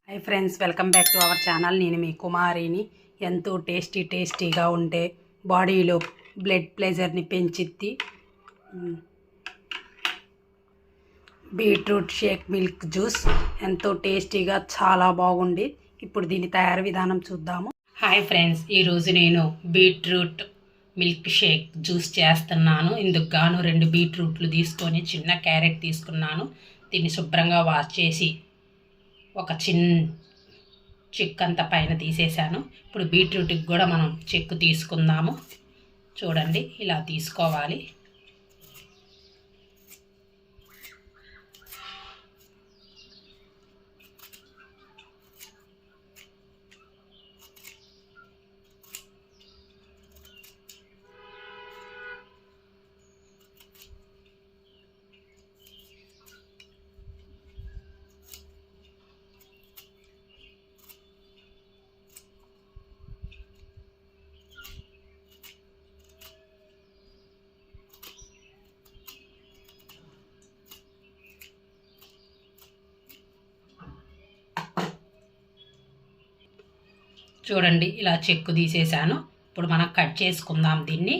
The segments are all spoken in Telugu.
Hi friends, welcome back to our channel. నేను మీ కుమారిని. ఎంతో టేస్టీగా ఉండే బాడీలో బ్లడ్ ప్రెషర్ని పెంచిద్ది బీట్రూట్ షేక్ మిల్క్ జ్యూస్. ఎంతో టేస్టీగా చాలా బాగుంది. ఇప్పుడు దీని తయారీ విధానం చూద్దాము. హాయ్ ఫ్రెండ్స్, ఈరోజు నేను బీట్రూట్ మిల్క్ షేక్ జ్యూస్ చేస్తున్నాను. ఇందుకు గాను 2 బీట్రూట్లు తీసుకొని చిన్న క్యారెట్ తీసుకున్నాను. దీన్ని శుభ్రంగా వాష్ చేసి ఒక చెక్కు అంతా పైన తీసేసాను. ఇప్పుడు బీట్రూట్కి కూడా మనం చెక్కు తీసుకుందాము. చూడండి, ఇలా తీసుకోవాలి. చూడండి, ఇలా చెక్కు తీసేసాను. ఇప్పుడు మనం కట్ చేసుకుందాం దీన్ని.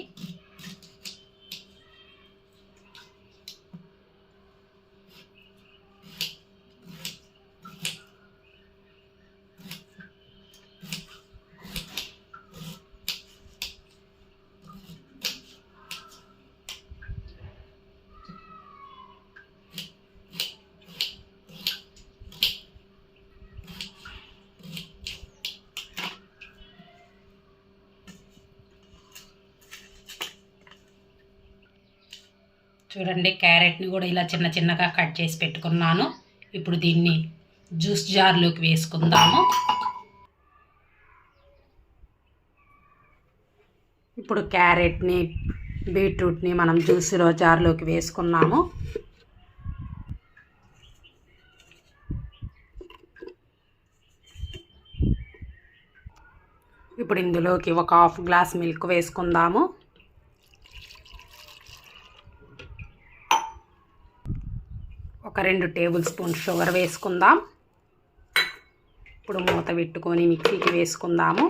చూడండి, క్యారెట్ని కూడా ఇలా చిన్నగా కట్ చేసి పెట్టుకున్నాను. ఇప్పుడు దీన్ని జ్యూస్ జార్లోకి వేసుకుందాము. ఇప్పుడు క్యారెట్ని బీట్రూట్ని మనం జ్యూస్లో జార్లోకి వేసుకున్నాము. ఇప్పుడు ఇందులోకి ఒక 1/2 గ్లాస్ మిల్క్ వేసుకుందాము. ఒక 2 టేబుల్ స్పూన్ షుగర్ వేసుకుందాం. ఇప్పుడు మూత పెట్టుకొని మిక్సీకి వేసుకుందాము.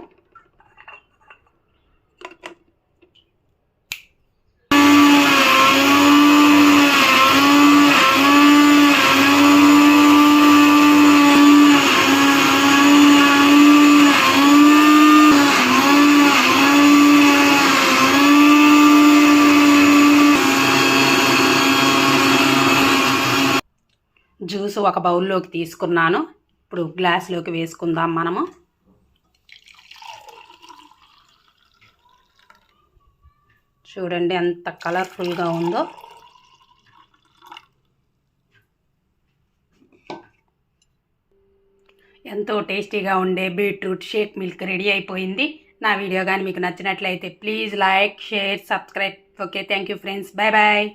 జ్యూస్ ఒక బౌల్లోకి తీసుకున్నాను. ఇప్పుడు గ్లాస్లోకి వేసుకుందాం మనము. చూడండి ఎంత కలర్ఫుల్గా ఉందో. ఎంతో టేస్టీగా ఉండే బీట్రూట్ షేక్ మిల్క్ రెడీ అయిపోయింది. నా వీడియో కానీ మీకు నచ్చినట్లయితే please like, share, subscribe. Okay, thank you friends. Bye bye.